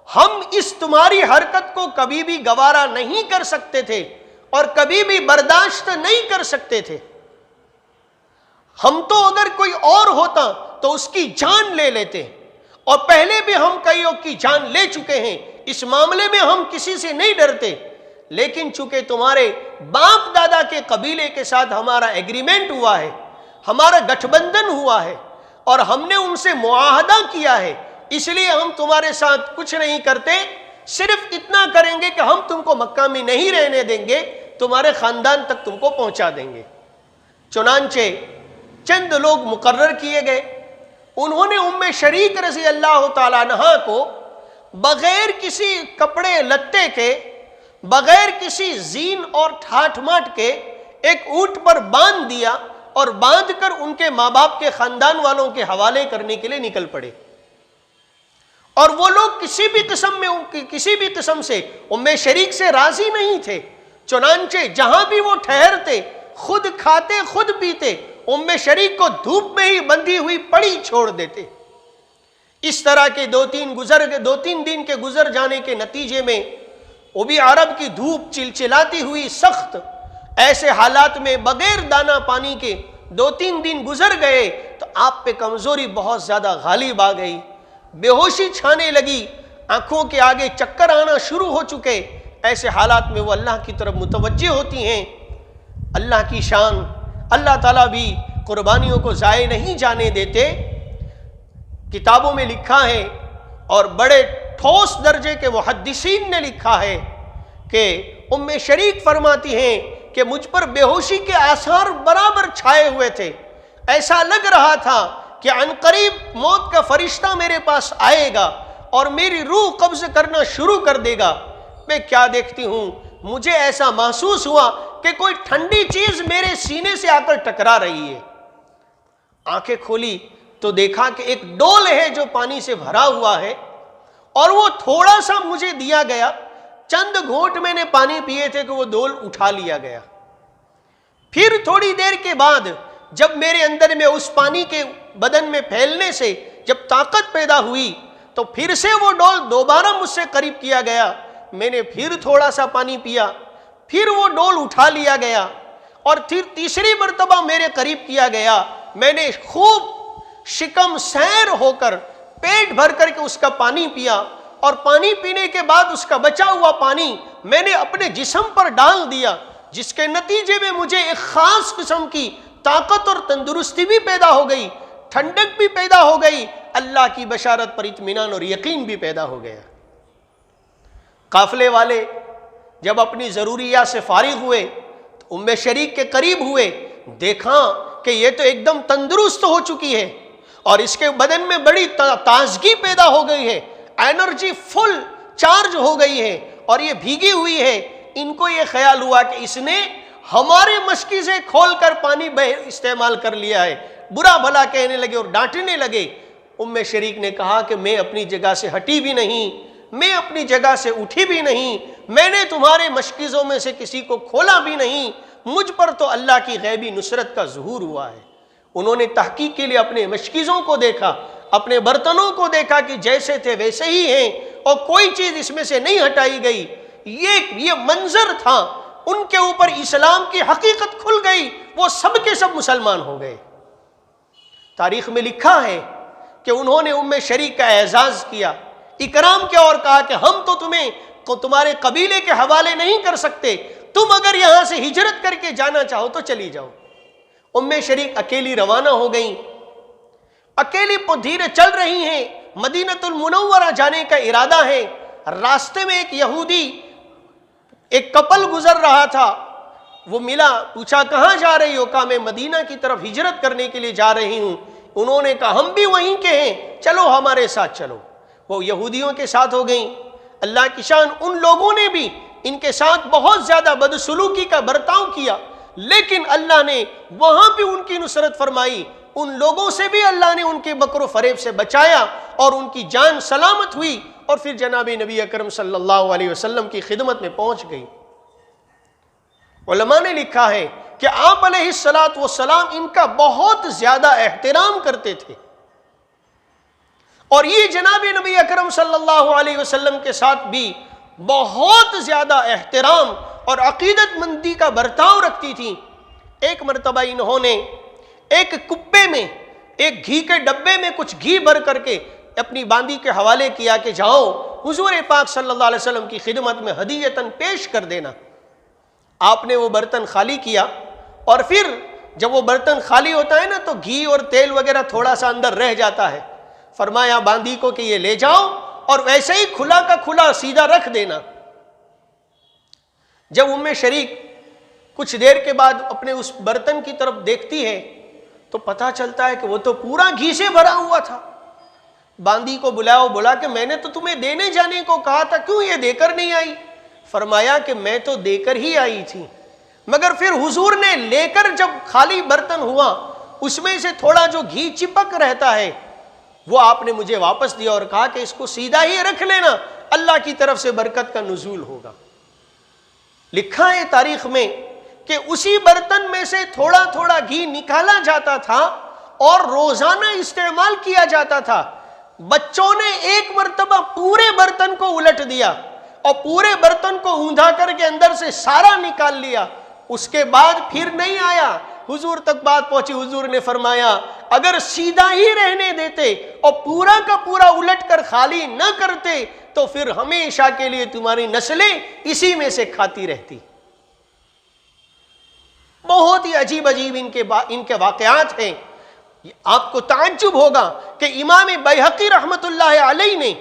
ہم اس تمہاری حرکت کو کبھی بھی گوارا نہیں کر سکتے تھے اور کبھی بھی برداشت نہیں کر سکتے تھے۔ ہم تو اگر کوئی اور ہوتا تو اس کی جان لے لیتے، اور پہلے بھی ہم کئیوں کی جان لے چکے ہیں، اس معاملے میں ہم کسی سے نہیں ڈرتے، لیکن چونکہ تمہارے باپ دادا کے قبیلے کے ساتھ ہمارا ایگریمنٹ ہوا ہے، ہمارا گٹھ بندھن ہوا ہے، اور ہم نے ان سے معاہدہ کیا ہے، اس لیے ہم تمہارے ساتھ کچھ نہیں کرتے، صرف اتنا کریں گے کہ ہم تم کو مکہ میں نہیں رہنے دیں گے، تمہارے خاندان تک تم کو پہنچا دیں گے۔ چنانچہ چند لوگ مقرر کیے گئے، انہوں نے ام شریک رضی اللہ تعالیٰ عنہا کو بغیر کسی کپڑے لتے کے، بغیر کسی زین اور ٹھاٹ ماٹ کے ایک اونٹ پر باندھ دیا، اور باندھ کر ان کے ماں باپ کے خاندان والوں کے حوالے کرنے کے لیے نکل پڑے۔ اور وہ لوگ کسی بھی قسم سے ام شریک سے راضی نہیں تھے، چنانچہ جہاں بھی وہ ٹھہرتے خود کھاتے خود پیتے، ام شریک کو دھوپ میں ہی بندھی ہوئی پڑی چھوڑ دیتے۔ اس طرح کے دو تین دن کے گزر جانے کے نتیجے میں وہ بھی عرب کی دھوپ چلچلاتی ہوئی سخت، ایسے حالات میں بغیر دانا پانی کے 2-3 دن گزر گئے تو آپ پہ کمزوری بہت زیادہ غالب آ گئی، بے ہوشی چھانے لگی، آنکھوں کے آگے چکر آنا شروع ہو چکے۔ ایسے حالات میں وہ اللہ کی طرف متوجہ ہوتی ہیں۔ اللہ کی شان، اللہ تعالیٰ بھی قربانیوں کو ضائع نہیں جانے دیتے۔ کتابوں میں لکھا ہے اور بڑے ٹھوس درجے کے محدثین نے لکھا ہے کہ ام شریک فرماتی ہیں کہ مجھ پر بے ہوشی کے آثار برابر چھائے ہوئے تھے، ایسا لگ رہا تھا کہ عنقریب موت کا فرشتہ میرے پاس آئے گا اور میری روح قبض کرنا شروع کر دے گا۔ میں کیا دیکھتی ہوں، مجھے ایسا محسوس ہوا کہ کوئی ٹھنڈی چیز میرے سینے سے آ کر ٹکرا رہی ہے۔ آنکھیں کھولی تو دیکھا کہ ایک ڈول ہے جو پانی سے بھرا ہوا ہے، اور وہ تھوڑا سا مجھے دیا گیا، چند گھونٹ میں نے پانی پیے تھے کہ وہ ڈول اٹھا لیا گیا۔ پھر تھوڑی دیر کے بعد جب میرے اندر میں اس پانی کے بدن میں پھیلنے سے جب طاقت پیدا ہوئی تو پھر سے وہ ڈول دوبارہ مجھ سے قریب کیا گیا، میں نے پھر تھوڑا سا پانی پیا، پھر وہ ڈول اٹھا لیا گیا، اور پھر تیسری مرتبہ میرے قریب کیا گیا، میں نے خوب شکم سیر ہو کر پیٹ بھر کر کے اس کا پانی پیا، اور پانی پینے کے بعد اس کا بچا ہوا پانی میں نے اپنے جسم پر ڈال دیا، جس کے نتیجے میں مجھے ایک خاص قسم کی طاقت اور تندرستی بھی پیدا ہو گئی، ٹھنڈک بھی پیدا ہو گئی، اللہ کی بشارت پر اطمینان اور یقین بھی پیدا ہو گیا۔ قافلے والے جب اپنی ضروریات سے فارغ ہوئے تو ام شریک کے قریب ہوئے، دیکھا کہ یہ تو ایک دم تندرست ہو چکی ہے اور اس کے بدن میں بڑی تازگی پیدا ہو گئی ہے، انرجی فل چارج ہو گئی ہے اور یہ بھیگی ہوئی ہے۔ ان کو یہ خیال ہوا کہ اس نے ہمارے مشکیزیں کھول کر پانی استعمال کر لیا ہے، برا بھلا کہنے لگے اور ڈانٹنے لگے۔ ام شریک نے کہا کہ میں اپنی جگہ سے ہٹی بھی نہیں، میں اپنی جگہ سے اٹھی بھی نہیں، میں نے تمہارے مشکیزوں میں سے کسی کو کھولا بھی نہیں، مجھ پر تو اللہ کی غیبی نصرت کا ظہور ہوا ہے۔ انہوں نے تحقیق کے لیے اپنے مشکیزوں کو دیکھا، اپنے برتنوں کو دیکھا کہ جیسے تھے ویسے ہی ہیں اور کوئی چیز اس میں سے نہیں ہٹائی گئی۔ یہ منظر تھا، ان کے اوپر اسلام کی حقیقت کھل گئی، وہ سب کے سب مسلمان ہو گئے۔ تاریخ میں لکھا ہے کہ انہوں نے ام شریک کا اعزاز کیا، اکرام کیا اور کہا کہ ہم تو تمہیں تمہارے قبیلے کے حوالے نہیں کر سکتے، تم اگر یہاں سے ہجرت کر کے جانا چاہو تو چلی جاؤ۔ ام شریک اکیلی روانہ ہو گئیں، اکیلی دھیرے چل رہی ہیں، مدینہ المنورہ جانے کا ارادہ ہے۔ راستے میں ایک یہودی، ایک کپل گزر رہا تھا، وہ ملا، پوچھا کہاں جا رہی ہو؟ کہا میں مدینہ کی طرف ہجرت کرنے کے لیے جا رہی ہوں۔ انہوں نے کہا ہم بھی وہیں کے ہیں، چلو ہمارے ساتھ چلو۔ وہ یہودیوں کے ساتھ ہو گئیں۔ اللہ کی شان، ان لوگوں نے بھی ان کے ساتھ بہت زیادہ بدسلوکی کا برتاؤ کیا، لیکن اللہ نے وہاں بھی ان کی نصرت فرمائی، ان لوگوں سے بھی اللہ نے ان کے مکر و فریب سے بچایا اور ان کی جان سلامت ہوئی، اور پھر جناب نبی اکرم صلی اللہ علیہ وسلم کی خدمت میں پہنچ گئی۔ علماء نے لکھا ہے کہ آپ علیہ الصلوۃ والسلام ان کا بہت زیادہ احترام کرتے تھے، اور یہ جناب نبی اکرم صلی اللہ علیہ وسلم کے ساتھ بھی بہت زیادہ احترام اور عقیدت مندی کا برتاؤ رکھتی تھی۔ ایک مرتبہ انہوں نے ایک کپے میں، ایک گھی کے ڈبے میں کچھ گھی بھر کر کے اپنی باندی کے حوالے کیا کہ جاؤ حضور پاک صلی اللہ علیہ وسلم کی خدمت میں ہدیتاً پیش کر دینا۔ آپ نے وہ برتن خالی کیا، اور پھر جب وہ برتن خالی ہوتا ہے نا تو گھی اور تیل وغیرہ تھوڑا سا اندر رہ جاتا ہے، فرمایا باندی کو کہ یہ لے جاؤ اور ویسے ہی کھلا کا کھلا سیدھا رکھ دینا۔ جب ام شریک کچھ دیر کے بعد اپنے اس برتن کی طرف دیکھتی ہے تو پتہ چلتا ہے کہ وہ تو پورا گھی سے بھرا ہوا تھا۔ باندی کو بلا کہ میں نے تو تمہیں دینے جانے کو کہا تھا، کیوں یہ دے کر نہیں آئی؟ فرمایا کہ میں تو دے کر ہی آئی تھی، مگر پھر حضور نے لے کر جب خالی برتن ہوا اس میں سے تھوڑا جو گھی چپک رہتا ہے وہ آپ نے مجھے واپس دیا اور کہا کہ اس کو سیدھا ہی رکھ لینا، اللہ کی طرف سے برکت کا نزول ہوگا۔ لکھا ہے تاریخ میں کہ اسی برتن میں سے تھوڑا تھوڑا گھی نکالا جاتا تھا اور روزانہ استعمال کیا جاتا تھا۔ بچوں نے ایک مرتبہ پورے برتن کو الٹ دیا اور پورے برتن کو اوندا کر کے اندر سے سارا نکال لیا، اس کے بعد پھر نہیں آیا۔ حضور تک بات پہنچی، حضور نے فرمایا اگر سیدھا ہی رہنے دیتے اور پورا کا پورا الٹ کر خالی نہ کرتے تو پھر ہمیشہ کے لیے تمہاری نسلیں اسی میں سے کھاتی رہتی۔ بہت ہی عجیب عجیب ان کے واقعات ہیں۔ آپ کو تعجب ہوگا کہ امام بیہقی رحمت اللہ علیہ نے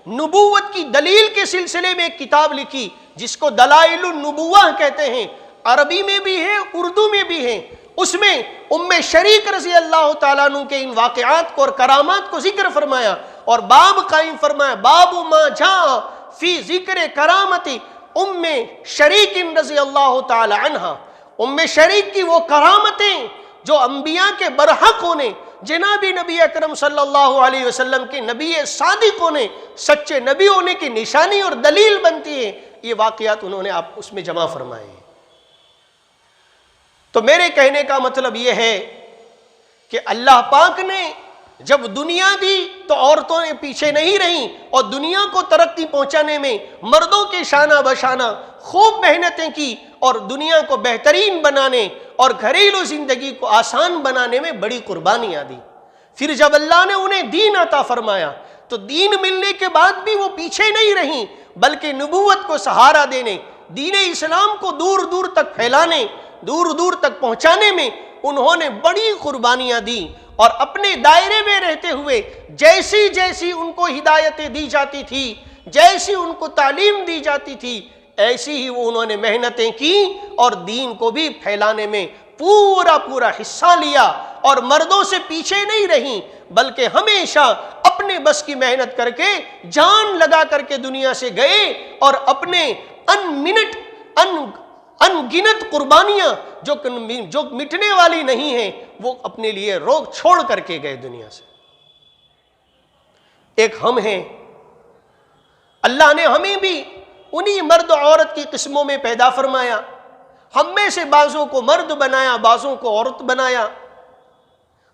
نبوت کی دلیل کے سلسلے میں ایک کتاب لکھی جس کو دلائل النبوہ کہتے ہیں، عربی میں بھی ہے اردو میں بھی ہے۔ اس میں ام شریک رضی اللہ تعالیٰ عنہ کے ان واقعات کو اور کرامات کو ذکر فرمایا اور باب قائم فرمایا، باب ما جاء فی ذکر کرامت ام شریک رضی اللہ تعالی عنہ۔ ام شریک کی وہ کرامتیں جو انبیاء کے برحق ہونے، جناب نبی اکرم صلی اللہ علیہ وسلم کے نبی صادق ہونے، سچے نبی ہونے کی نشانی اور دلیل بنتی ہے، یہ واقعات انہوں نے آپ اس میں جمع فرمائے ہیں۔ تو میرے کہنے کا مطلب یہ ہے کہ اللہ پاک نے جب دنیا دی تو عورتوں نے پیچھے نہیں رہیں اور دنیا کو ترقی پہنچانے میں مردوں کے شانہ بشانہ خوب محنتیں کی اور دنیا کو بہترین بنانے اور گھریلو زندگی کو آسان بنانے میں بڑی قربانیاں دی۔ پھر جب اللہ نے انہیں دین عطا فرمایا تو دین ملنے کے بعد بھی وہ پیچھے نہیں رہیں، بلکہ نبوت کو سہارا دینے، دین اسلام کو دور دور تک پھیلانے، دور دور تک پہنچانے میں انہوں نے بڑی قربانیاں دی اور اپنے دائرے میں رہتے ہوئے جیسی جیسی ان کو ہدایتیں دی جاتی تھی، جیسی ان کو تعلیم دی جاتی تھی، ایسی ہی وہ انہوں نے محنتیں کی اور دین کو بھی پھیلانے میں پورا پورا حصہ لیا اور مردوں سے پیچھے نہیں رہیں، بلکہ ہمیشہ اپنے بس کی محنت کر کے جان لگا کر کے دنیا سے گئے اور اپنے ان گنت قربانیاں جو مٹنے والی نہیں ہیں وہ اپنے لیے روک چھوڑ کر کے گئے دنیا سے۔ ایک ہم ہیں، اللہ نے ہمیں بھی انہی مرد عورت کی قسموں میں پیدا فرمایا، ہم میں سے بعضوں کو مرد بنایا، بعضوں کو عورت بنایا۔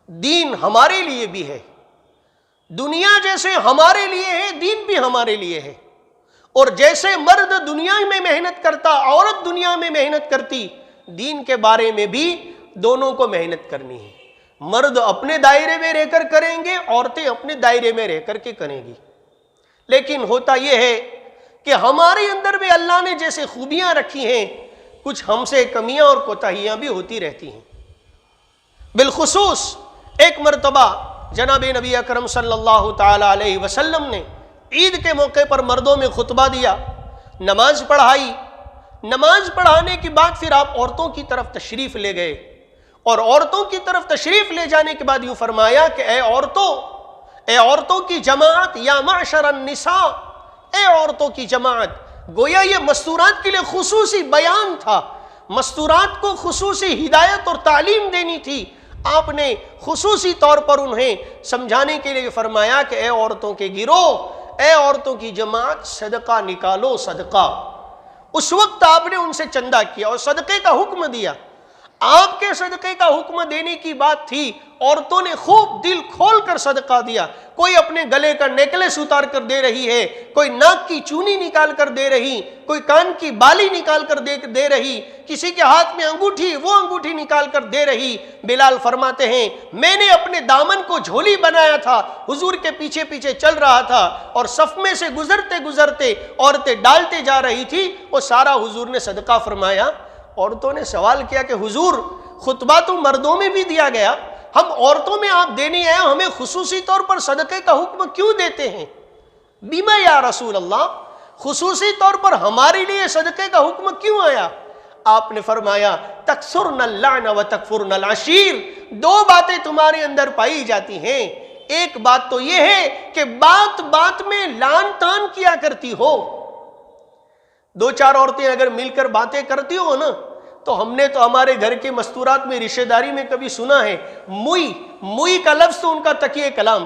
دین ہمارے لیے بھی ہے، دنیا جیسے ہمارے لیے ہے دین بھی ہمارے لیے ہے، اور جیسے مرد دنیا میں محنت کرتا، عورت دنیا میں محنت کرتی، دین کے بارے میں بھی دونوں کو محنت کرنی ہے۔ مرد اپنے دائرے میں رہ کر کریں گے، عورتیں اپنے دائرے میں رہ کر کے کریں گی۔ لیکن ہوتا یہ ہے کہ ہمارے اندر بھی اللہ نے جیسے خوبیاں رکھی ہیں، کچھ ہم سے کمیاں اور کوتاہیاں بھی ہوتی رہتی ہیں۔ بالخصوص ایک مرتبہ جناب نبی اکرم صلی اللہ تعالی علیہ وسلم نے عید کے موقع پر مردوں میں خطبہ دیا، نماز پڑھائی، نماز پڑھانے کے بعد پھر آپ عورتوں کی طرف تشریف لے گئے اور عورتوں کی طرف تشریف لے جانے کے بعد یوں فرمایا کہ اے عورتوں کی جماعت، یا معشر النساء، اے عورتوں کی جماعت۔ گویا یہ مستورات کے لیے خصوصی بیان تھا، مستورات کو خصوصی ہدایت اور تعلیم دینی تھی۔ آپ نے خصوصی طور پر انہیں سمجھانے کے لیے فرمایا کہ اے عورتوں کے گروہ، اے عورتوں کی جماعت، صدقہ نکالو، صدقہ۔ اس وقت آپ نے ان سے چندہ کیا اور صدقے کا حکم دیا۔ آپ کے صدقے کا حکم دینے کی بات تھی، عورتوں نے خوب دل کھول کر صدقہ دیا۔ کوئی اپنے گلے کا نیکلس اتار کر دے رہی ہے، کوئی ناک کی چونی نکال کر دے رہی، کوئی کان کی بالی نکال کر دے رہی، کسی کے ہاتھ میں انگوٹھی، وہ انگوٹھی نکال کر دے رہی۔ بلال فرماتے ہیں میں نے اپنے دامن کو جھولی بنایا تھا، حضور کے پیچھے پیچھے چل رہا تھا اور صف میں سے گزرتے گزرتے عورتیں ڈالتے جا رہی تھی، وہ سارا حضور نے صدقہ فرمایا۔ عورتوں نے سوال کیا کہ حضور خطبہ تو مردوں میں بھی دیا گیا، ہم عورتوں میں آپ دینے آئے، ہمیں خصوصی طور پر صدقے کا حکم کیوں دیتے ہیں؟ بیما یا رسول اللہ، خصوصی طور پر ہمارے لیے صدقے کا حکم کیوں آیا؟ آپ نے فرمایا تکثرن اللعن و تکفرن العشیر، دو باتیں تمہارے اندر پائی جاتی ہیں۔ ایک بات تو یہ ہے کہ بات بات میں لعن تان کیا کرتی ہو۔ دو چار عورتیں اگر مل کر باتیں کرتی ہو نا، تو ہم نے تو ہمارے گھر کے مستورات میں رشتہ داری میں کبھی سنا ہے، موئی کا لفظ تو ان کا تکیہ کلام،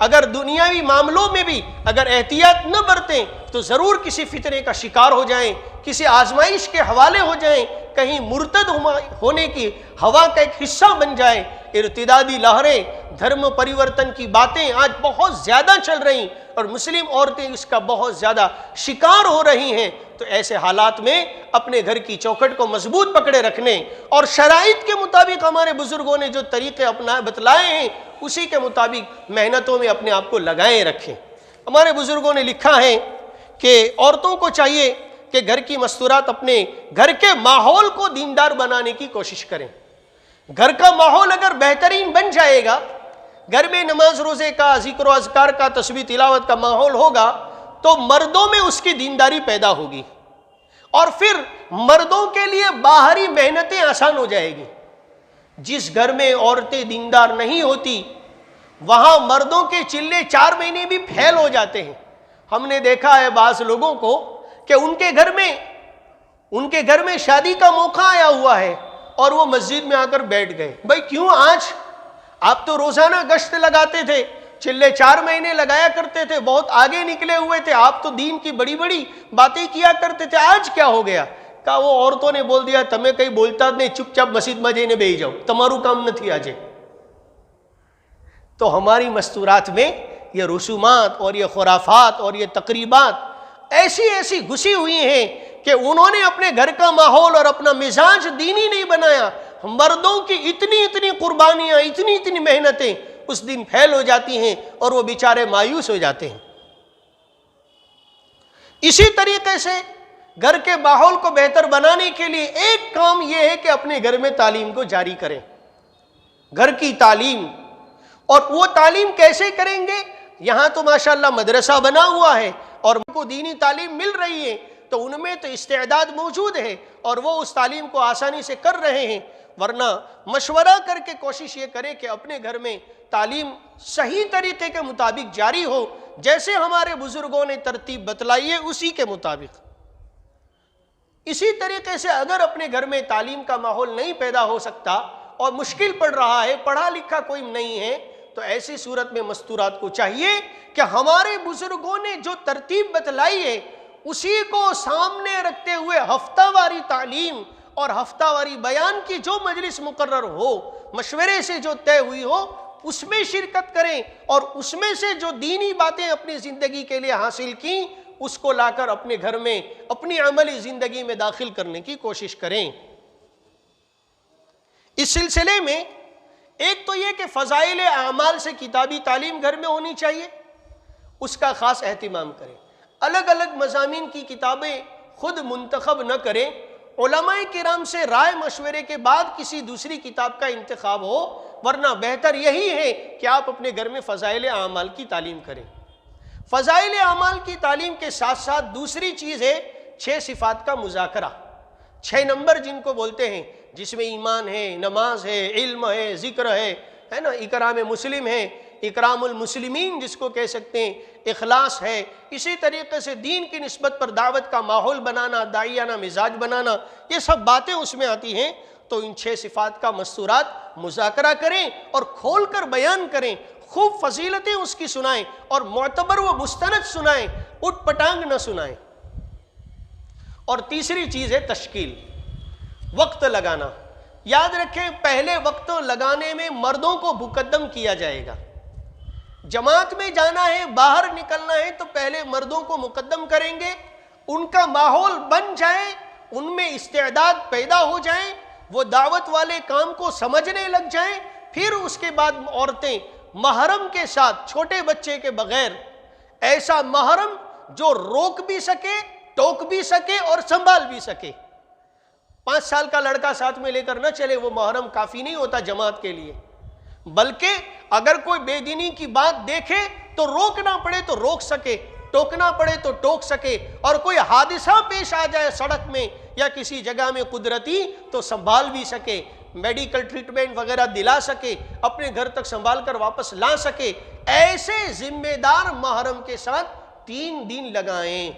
اگر دنیاوی معاملوں میں بھی اگر احتیاط نہ برتیں تو ضرور کسی فتنے کا شکار ہو جائیں، کسی آزمائش کے حوالے ہو جائیں، کہیں مرتد ہونے کی ہوا کا ایک حصہ بن جائیں۔ ارتدادی لہریں، دھرم پریورتن کی باتیں آج بہت زیادہ چل رہی اور مسلم عورتیں اس کا بہت زیادہ شکار ہو رہی ہیں۔ تو ایسے حالات میں اپنے گھر کی چوکھٹ کو مضبوط پکڑے رکھنے اور شرائط کے مطابق ہمارے بزرگوں نے جو طریقے بتلائے ہیں اسی کے مطابق محنتوں میں اپنے آپ کو لگائے رکھیں۔ ہمارے بزرگوں نے لکھا ہے کہ عورتوں کو چاہیے کہ گھر کی مستورات اپنے گھر کے ماحول کو دیندار بنانے کی کوشش کریں۔ گھر کا ماحول اگر بہترین بن جائے گا، گھر میں نماز روزے کا، ذکر و اذکار کا، تسبیح تلاوت کا ماحول ہوگا تو مردوں میں اس کی دینداری پیدا ہوگی، اور پھر مردوں کے لیے باہری محنتیں آسان ہو جائے گی۔ جس گھر میں عورتیں دیندار نہیں ہوتی وہاں مردوں کے چلے 4 مہینے بھی پھیل ہو جاتے ہیں۔ ہم نے دیکھا ہے بعض لوگوں کو کہ ان کے گھر میں شادی کا موقع آیا ہوا ہے اور وہ مسجد میں آ کر بیٹھ گئے۔ بھائی کیوں؟ آج آپ تو روزانہ گشت لگاتے تھے، چلے 4 مہینے لگایا کرتے تھے، بہت آگے نکلے ہوئے تھے، آپ تو دین کی بڑی بڑی باتیں کیا کرتے تھے، آج کیا ہو گیا؟ کہا وہ عورتوں نے بول دیا تمہیں کہیں بولتا نہیں، چپ چاپ مسجد میں جائے بیٹھ جاؤ، تمہارو کام نہ تھی آجے۔ تو ہماری مستورات میں یہ رسومات اور یہ خرافات اور یہ تقریبات ایسی گھسی ہوئی ہیں کہ انہوں نے اپنے گھر کا ماحول اور اپنا مزاج دینی نہیں بنایا۔ مردوں کی اتنی قربانیاں، اتنی محنتیں اس دن پھیل ہو جاتی ہیں اور وہ بیچارے مایوس ہو جاتے ہیں۔ اسی طریقے سے گھر کے ماحول کو بہتر بنانے کے لیے ایک کام یہ ہے کہ اپنے گھر میں تعلیم کو جاری کریں، گھر کی تعلیم۔ اور وہ تعلیم کیسے کریں گے؟ یہاں تو ماشاءاللہ مدرسہ بنا ہوا ہے اور ان کو دینی تعلیم مل رہی ہے، تو ان میں تو استعداد موجود ہے اور وہ اس تعلیم کو آسانی سے کر رہے ہیں۔ ورنہ مشورہ کر کے کوشش یہ کرے کہ اپنے گھر میں تعلیم صحیح طریقے کے مطابق جاری ہو، جیسے ہمارے بزرگوں نے ترتیب بتلائی ہے اسی کے مطابق۔ اسی طریقے سے اگر اپنے گھر میں تعلیم کا ماحول نہیں پیدا ہو سکتا اور مشکل پڑ رہا ہے، پڑھا لکھا کوئی نہیں ہے، تو ایسی صورت میں مستورات کو چاہیے کہ ہمارے بزرگوں نے جو ترتیب بتلائی ہے اسی کو سامنے رکھتے ہوئے ہفتہ واری تعلیم اور ہفتہ واری بیان کی جو مجلس مقرر ہو، مشورے سے جو طے ہوئی ہو، اس میں شرکت کریں اور اس میں سے جو دینی باتیں اپنی زندگی کے لیے حاصل کی اس کو لا کر اپنے گھر میں اپنی عملی زندگی میں داخل کرنے کی کوشش کریں۔ اس سلسلے میں ایک تو یہ کہ فضائل اعمال سے کتابی تعلیم گھر میں ہونی چاہیے، اس کا خاص اہتمام کریں۔ الگ الگ مضامین کی کتابیں خود منتخب نہ کریں، علماء کرام سے رائے مشورے کے بعد کسی دوسری کتاب کا انتخاب ہو، ورنہ بہتر یہی ہے کہ آپ اپنے گھر میں فضائل اعمال کی تعلیم کریں۔ فضائل اعمال کی تعلیم کے ساتھ ساتھ دوسری چیز ہے 6 صفات کا مذاکرہ، 6 نمبر جن کو بولتے ہیں، جس میں ایمان ہے، نماز ہے، علم ہے، ذکر ہے نا، اکرام مسلم ہے، اکرام المسلمین جس کو کہہ سکتے ہیں، اخلاص ہے۔ اسی طریقے سے دین کی نسبت پر دعوت کا ماحول بنانا، داعیانہ مزاج بنانا، یہ سب باتیں اس میں آتی ہیں۔ تو ان 6 صفات کا مستورات مذاکرہ کریں اور کھول کر بیان کریں، خوب فضیلتیں اس کی سنائیں اور معتبر و مستند سنائیں، اٹھ پٹانگ نہ سنائیں۔ اور تیسری چیز ہے تشکیل، وقت لگانا۔ یاد رکھیں پہلے وقت لگانے میں مردوں کو مقدم کیا جائے گا۔ جماعت میں جانا ہے، باہر نکلنا ہے تو پہلے مردوں کو مقدم کریں گے، ان کا ماحول بن جائے، ان میں استعداد پیدا ہو جائیں، وہ دعوت والے کام کو سمجھنے لگ جائیں، پھر اس کے بعد عورتیں محرم کے ساتھ، چھوٹے بچے کے بغیر، ایسا محرم جو روک بھی سکے، ٹوک بھی سکے اور سنبھال بھی سکے۔ 5 سال کا لڑکا ساتھ میں لے کر نہ چلے، وہ محرم کافی نہیں ہوتا جماعت کے لیے، بلکہ اگر کوئی بے دینی کی بات دیکھے تو روکنا پڑے تو روک سکے، ٹوکنا پڑے تو ٹوک سکے، اور کوئی حادثہ پیش آ جائے سڑک میں یا کسی جگہ میں قدرتی تو سنبھال بھی سکے، میڈیکل ٹریٹمنٹ وغیرہ دلا سکے، اپنے گھر تک سنبھال کر واپس لا سکے۔ ایسے ذمہ دار محرم کے ساتھ 3 دن لگائیں،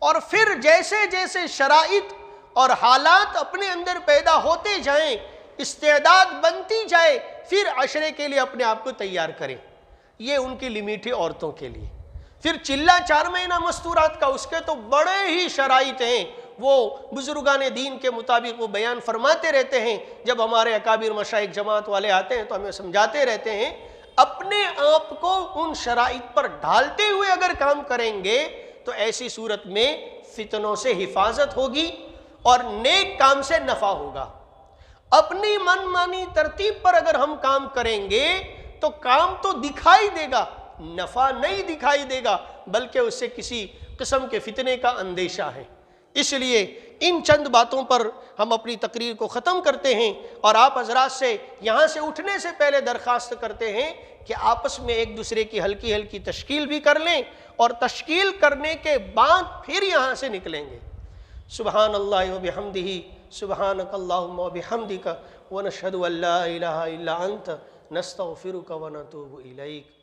اور پھر جیسے جیسے شرائط اور حالات اپنے اندر پیدا ہوتے جائیں، استعداد بنتی جائے، پھر عشرے کے لیے اپنے آپ کو تیار کریں۔ یہ ان کی لمیٹ ہے عورتوں کے لیے۔ پھر چلہ 4 مہینہ مستورات کا، اس کے تو بڑے ہی شرائط ہیں، وہ بزرگان دین کے مطابق وہ بیان فرماتے رہتے ہیں۔ جب ہمارے اکابر مشائخ جماعت والے آتے ہیں تو ہمیں سمجھاتے رہتے ہیں، اپنے آپ کو ان شرائط پر ڈھالتے ہوئے اگر کام کریں گے تو ایسی صورت میں فتنوں سے حفاظت ہوگی اور نیک کام سے نفع ہوگا۔ اپنی من مانی ترتیب پر اگر ہم کام کریں گے تو کام تو دکھائی دے گا، نفع نہیں دکھائی دے گا، بلکہ اس سے کسی قسم کے فتنے کا اندیشہ ہے۔ اس لیے ان چند باتوں پر ہم اپنی تقریر کو ختم کرتے ہیں، اور آپ حضرات سے یہاں سے اٹھنے سے پہلے درخواست کرتے ہیں کہ آپس میں ایک دوسرے کی ہلکی ہلکی تشکیل بھی کر لیں، اور تشکیل کرنے کے بعد پھر یہاں سے نکلیں گے۔ سبحان اللہ و بحمدہ، سبحانک اللہم و بحمدک، ونشہد ان لا الہ الا انت، نستغفرک ونتوب الیک۔